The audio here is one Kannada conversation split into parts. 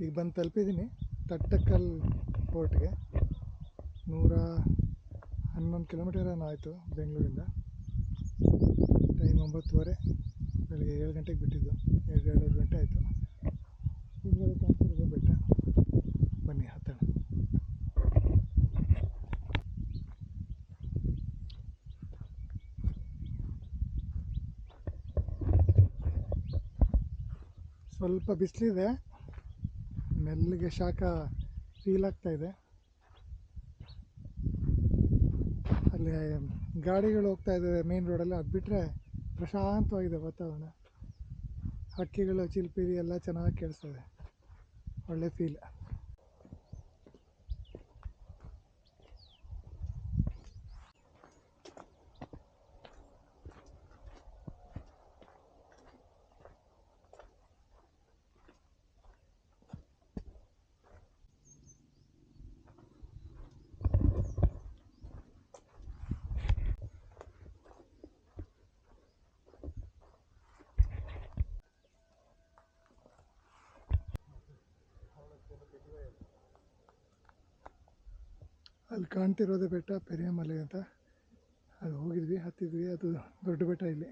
ಈಗ ಬಂದು ತಲುಪಿದ್ದೀನಿ ತಟ್ಟಕ್ಕಲ್ ಪೋರ್ಟ್ಗೆ. 111 ಕಿಲೋಮೀಟರ್ ಏನೋ ಆಯಿತು ಬೆಂಗಳೂರಿಂದ. ಟೈಮ್ 9:30, ಬೆಳಗ್ಗೆ 7 ಗಂಟೆಗೆ ಬಿಟ್ಟಿದ್ದು. 2.5 ಗಂಟೆ ಆಯಿತು. ಹಿಂದ್ಗಡೆ ಕಾಣ್ತಿರೋದು ಬೆಟ್ಟ. ಬನ್ನಿ ಹತ್ತೋಣ. ಸ್ವಲ್ಪ ಬಿಸಿಲಿದೆ, ಮೆಲ್ಲಿಗೆ ಶಾಖ ಫೀಲ್ ಆಗ್ತಾಯಿದೆ. ಅಲ್ಲಿ ಗಾಡಿಗಳು ಹೋಗ್ತಾ ಇದ್ದಾವೆ ಮೇನ್ ರೋಡಲ್ಲಿ, ಅದು ಬಿಟ್ಟರೆ ಪ್ರಶಾಂತವಾಗಿದೆ ವಾತಾವರಣ. ಹಕ್ಕಿಗಳು ಚಿಲ್ಪಿರಿ ಎಲ್ಲ ಚೆನ್ನಾಗಿ ಕೇಳಿಸ್ತದೆ, ಒಳ್ಳೆ ಫೀಲ್. ಅಲ್ಲಿ ಕಾಣ್ತಿರೋದೇ ಬೆಟ್ಟ ಪೆರಿಯಮಲೆ ಅಂತ. ಅದು ಹೋಗಿದ್ವಿ, ಹತ್ತಿದ್ವಿ. ಅದು ದೊಡ್ಡ ಬೆಟ್ಟ ಇಲ್ಲಿ.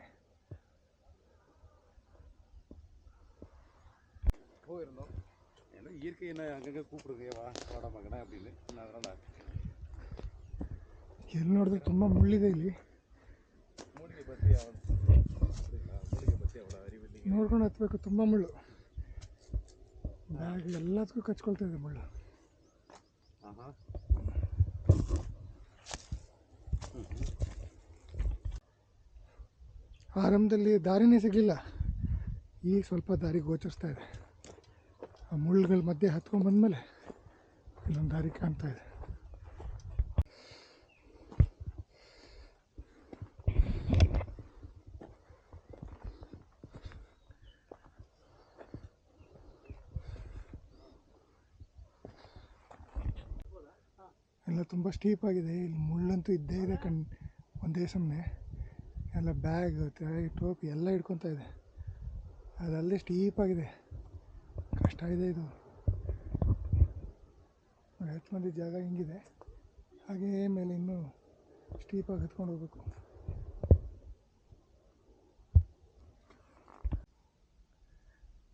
ಎಲ್ಲಿ ನೋಡಿದ್ರೆ ತುಂಬ ಮುಳ್ಳಿದೆ ಇಲ್ಲಿ. ನೋಡ್ಕೊಂಡು ಹತ್ಬೇಕು, ತುಂಬ ಮುಳ್ಳು. ಬ್ಯಾಗ್ ಎಲ್ಲದಕ್ಕೂ ಕಚ್ಕೊಳ್ತಾ ಇದೆ ಮುಳ್ಳು. ಆರಂಭದಲ್ಲಿ ದಾರಿನೇ ಸಿಗಲಿಲ್ಲ, ಈಗ ಸ್ವಲ್ಪ ದಾರಿ ಗೋಚರಿಸ್ತಾ ಇದೆ. ಆ ಮುಳ್ಳುಗಳ ಮಧ್ಯೆ ಹತ್ಕೊಂಡ್ಬಂದ್ಮೇಲೆ ಇನ್ನೊಂದು ದಾರಿ ಕಾಣ್ತಾ ಇದೆ. ಎಲ್ಲ ತುಂಬ ಸ್ಟೀಪ್ ಆಗಿದೆ. ಇಲ್ಲಿ ಮುಳ್ಳಂತೂ ಇದ್ದೇ ಇದೆ ಒಂದೇ ಸಮನೆ. ಎಲ್ಲ ಬ್ಯಾಗ್, ಟೋಪಿ ಎಲ್ಲ ಹಿಡ್ಕೊತಾ ಇದೆ. ಅದಲ್ಲದೆ ಸ್ಟೀಪ್ ಆಗಿದೆ, ಕಷ್ಟ ಇದೆ ಇದು. ಹೆಚ್ಚು ಮಂದಿ ಜಾಗ ಹಿಂಗಿದೆ, ಹಾಗೇ ಮೇಲೆ ಇನ್ನೂ ಸ್ಟೀಪಾಗಿ ಹತ್ಕೊಂಡು ಹೋಗ್ಬೇಕು.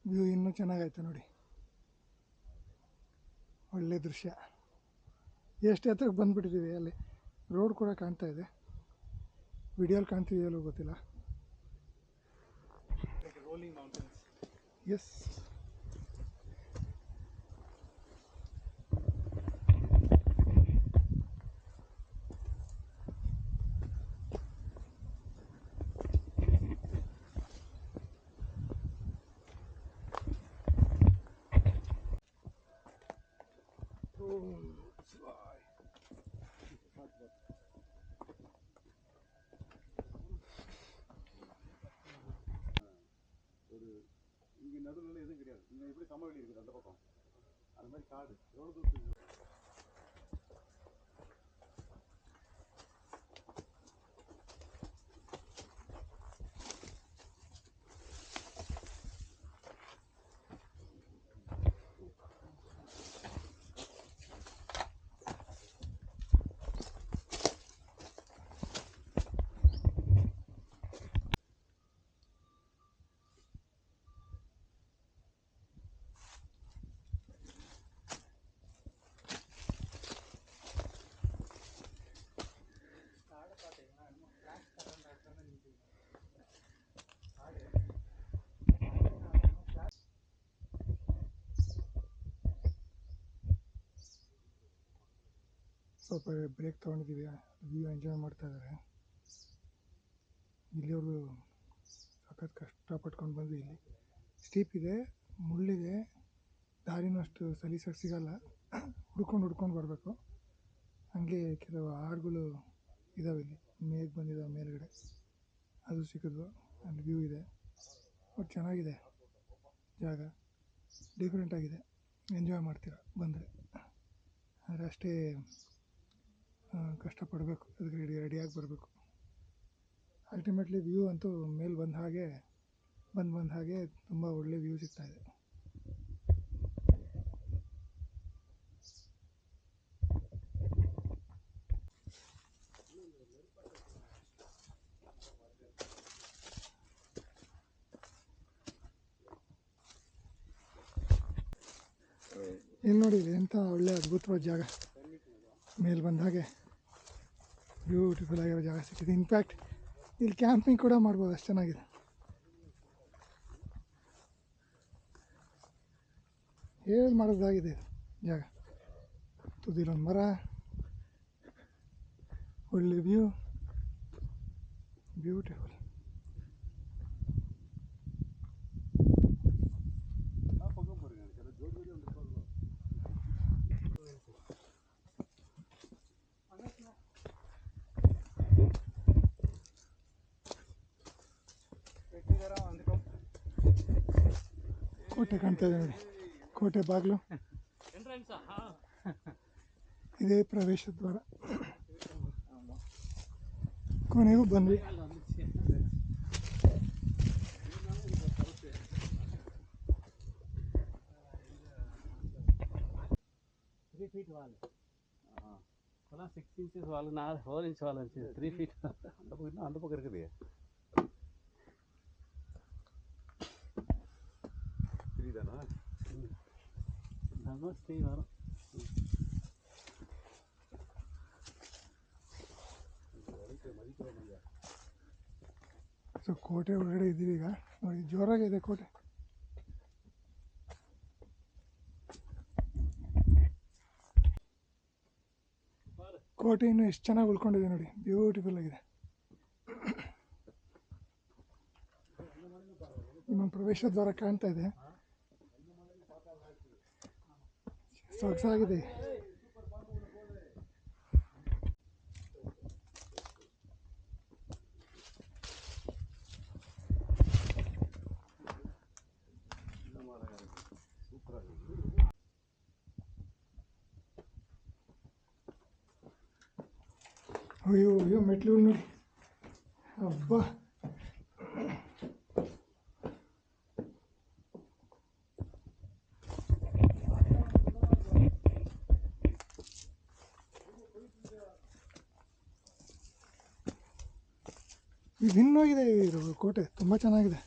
ವ್ಯೂ ಇನ್ನೂ ಚೆನ್ನಾಗಾಯ್ತು ನೋಡಿ, ಒಳ್ಳೆ ದೃಶ್ಯ. ಎಷ್ಟು ಹತ್ರಕ್ಕೆ ಬಂದುಬಿಟ್ಟಿದ್ದೀವಿ. ಅಲ್ಲಿ ರೋಡ್ ಕೂಡ ಕಾಣ್ತಾ ಇದೆ, ವಿಡಿಯೋಲಿ ಕಾಣ್ತಿದೆಯಲ್ಲೋ ಗೊತ್ತಿಲ್ಲ. ಎಸ್, இங்கே நடுவில் எதுவும் கிடையாது. இங்கே எப்படி சமவெளி இருக்குது அந்த பக்கம், அது மாதிரி காடு எவ்வளோ தூரத்துக்கு. ಸ್ವಲ್ಪ ಬ್ರೇಕ್ ತೊಗೊಂಡಿದ್ದೀವಿ. ವ್ಯೂ ಎಂಜಾಯ್ ಮಾಡ್ತಾ ಇದ್ದಾರೆ. ಇಲ್ಲಿಯವರು ಸಖತ್ ಕಷ್ಟಪಟ್ಕೊಂಡು ಬಂದ್ವಿ. ಇಲ್ಲಿ ಸ್ಟೀಪ್ ಇದೆ, ಮುಳ್ಳಿದೆ, ದಾರಿನೂ ಅಷ್ಟು ಸಲೀಸಾಗಿ ಸಿಗಲ್ಲ. ಹುಡ್ಕೊಂಡು ಬರಬೇಕು. ಹಾಗೆ ಕೆಲವು ಆಡುಗಳು ಇದ್ದಾವೆ ಇಲ್ಲಿ, ಮೇಗೆ ಬಂದಿದ್ದಾವೆ ಮೇಲ್ಗಡೆ, ಅದು ಸಿಕ್ಕಿದ್ವು. ಅಲ್ಲಿ ವ್ಯೂ ಇದೆ, ಬಟ್ ಚೆನ್ನಾಗಿದೆ ಜಾಗ, ಡಿಫ್ರೆಂಟ್ ಆಗಿದೆ. ಎಂಜಾಯ್ ಮಾಡ್ತೀರಾ ಬಂದರೆ. ಆದರೆ ಅಷ್ಟೇ ಕಷ್ಟಪಡಬೇಕು, ಅದಕ್ಕೆ ರೆಡಿಯಾಗಿ ಬರಬೇಕು. ಅಲ್ಟಿಮೇಟ್ಲಿ ವ್ಯೂ ಅಂತೂ ಮೇಲೆ ಬಂದ ಹಾಗೆ ತುಂಬ ಒಳ್ಳೆ ವ್ಯೂ ಸಿಗ್ತಾಯಿದೆ. ಇಲ್ಲಿ ನೋಡಿ ಇಲ್ಲಿ ಎಂಥ ಒಳ್ಳೆ ಅದ್ಭುತವಾದ ಜಾಗ. ಮೇಲೆ ಬಂದಾಗೆ ಬ್ಯೂಟಿಫುಲ್ ಆಗಿರೋ ಜಾಗ ಸಿಕ್ಕಿದೆ. ಇನ್ಫ್ಯಾಕ್ಟ್ ಇಲ್ಲಿ ಕ್ಯಾಂಪಿಂಗ್ ಕೂಡ ಮಾಡ್ಬೋದು, ಅಷ್ಟು ಚೆನ್ನಾಗಿದೆ. ಹೇಳಿ ಮಾಡೋದಾಗಿದೆ ಜಾಗ. ತುದಿಲೊಂದು ಮರ, ಒಳ್ಳೆ ವ್ಯೂ, ಬ್ಯೂಟಿಫುಲ್. ಕೋಟೆ ಕಾಣ್ತಾ ಇದೆ ನೋಡಿ, ಕೋಟೆ ಬಾಗಿಲು. ಇದೇ ಪ್ರವೇಶ ದ್ವಾರ. ಕೊನೆಗೂ ಬಂದ್ವಿ. feet wall. 6 inches wall, 4 inch wall, 3 feet. அந்த பக்கம் இருக்குது தெரியுதாண்ணா? almost 3 வரும். ಸೊ ಕೋಟೆ ಒಳಗಡೆ ಇದ್ದೀವಿ ಈಗ. ನೋಡಿ ಜೋರಾಗಿದೆ ಕೋಟೆ. ಕೋಟೆ ಇನ್ನೂ ಎಷ್ಟು ಚೆನ್ನಾಗಿ ಉಳ್ಕೊಂಡಿದೆ ನೋಡಿ, ಬ್ಯೂಟಿಫುಲ್ ಆಗಿದೆ. ನಿಮ್ಮ ಪ್ರವೇಶ ದ್ವಾರ ಕಾಣ್ತಾ ಇದೆ, ಸೊಗಸಾಗಿದೆ. ಅಯ್ಯೋ ಅಯ್ಯೋ ಮೆಟ್ಲು ನೋಡಿ, ಹಬ್ಬ. ಇದು ಇನ್ನೋಗಿದೆ, ಇದು ಕೋಟೆ ತುಂಬ ಚೆನ್ನಾಗಿದೆ.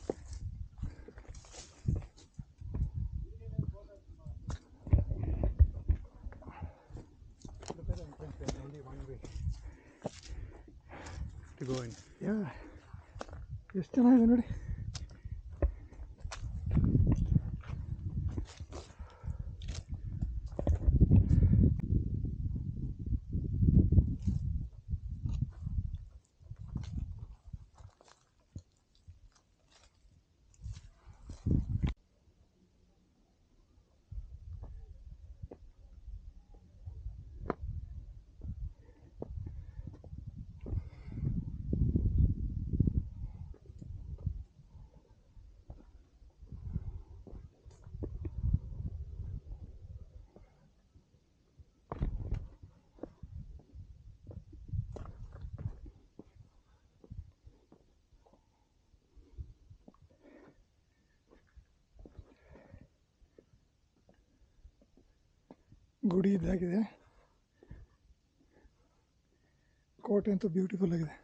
ಎಷ್ಟು ಚೆನ್ನಾಗಿದೆ ನೋಡಿ. ಗುಡಿ ಇದಾಗಿದೆ, ಕೋಟೆ ಅಂತೂ ಬ್ಯೂಟಿಫುಲ್ ಆಗಿದೆ.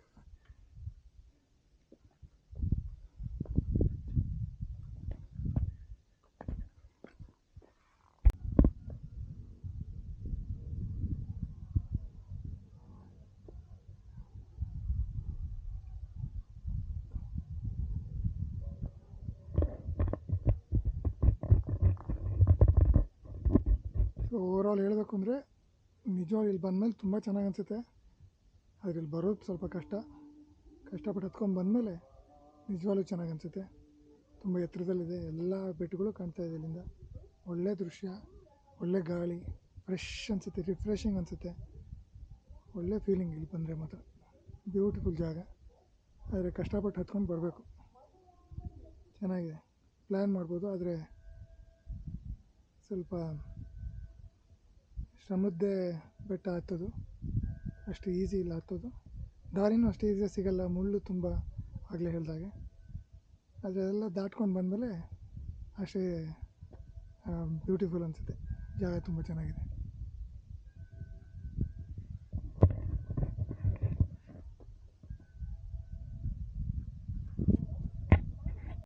ಸೊ ಓವರಾಲ್ ಹೇಳಬೇಕು ಅಂದರೆ ನಿಜವಾಗಿ ಇಲ್ಲಿ ಬಂದಮೇಲೆ ತುಂಬ ಚೆನ್ನಾಗಿ ಅನಿಸುತ್ತೆ. ಆದರೆ ಇಲ್ಲಿ ಬರೋದು ಸ್ವಲ್ಪ ಕಷ್ಟಪಟ್ಟು ಹತ್ಕೊಂಡು ಬಂದಮೇಲೆ ನಿಜವಾಗ್ಲೂ ಚೆನ್ನಾಗಿ ಅನಿಸುತ್ತೆ. ತುಂಬ ಎತ್ತರದಲ್ಲಿದೆ, ಎಲ್ಲ ಬೆಟ್ಟಗಳು ಕಾಣ್ತಾ ಇದೆ ಇಲ್ಲಿಂದ. ಒಳ್ಳೆ ದೃಶ್ಯ, ಒಳ್ಳೆ ಗಾಳಿ, ಫ್ರೆಶ್ ಅನಿಸುತ್ತೆ, ರಿಫ್ರೆಶಿಂಗ್ ಅನಿಸುತ್ತೆ. ಒಳ್ಳೆ ಫೀಲಿಂಗ್ ಇಲ್ಲಿ ಬಂದರೆ ಮಾತ್ರ. ಬ್ಯೂಟಿಫುಲ್ ಜಾಗ, ಆದರೆ ಕಷ್ಟಪಟ್ಟು ಹತ್ಕೊಂಡು ಬರಬೇಕು. ಚೆನ್ನಾಗಿದೆ, ಪ್ಲ್ಯಾನ್ ಮಾಡ್ಬೋದು, ಆದರೆ ಸ್ವಲ್ಪ ಶ್ರಮದ್ದೇ ಬೆಟ್ಟ ಹತ್ತೋದು, ಅಷ್ಟು ಈಸಿ ಇಲ್ಲ ಹತ್ತೋದು. ದಾರಿನೂ ಅಷ್ಟು ಈಸಿಯಾಗಿ ಸಿಗೋಲ್ಲ, ಮುಳ್ಳು ತುಂಬ, ಆಗಲೇ ಹೇಳಿದಾಗೆ. ಆದರೆ ಅದೆಲ್ಲ ದಾಟ್ಕೊಂಡು ಬಂದಮೇಲೆ ಅಷ್ಟೇ ಬ್ಯೂಟಿಫುಲ್ ಅನಿಸುತ್ತೆ. ಜಾಗ ತುಂಬ ಚೆನ್ನಾಗಿದೆ.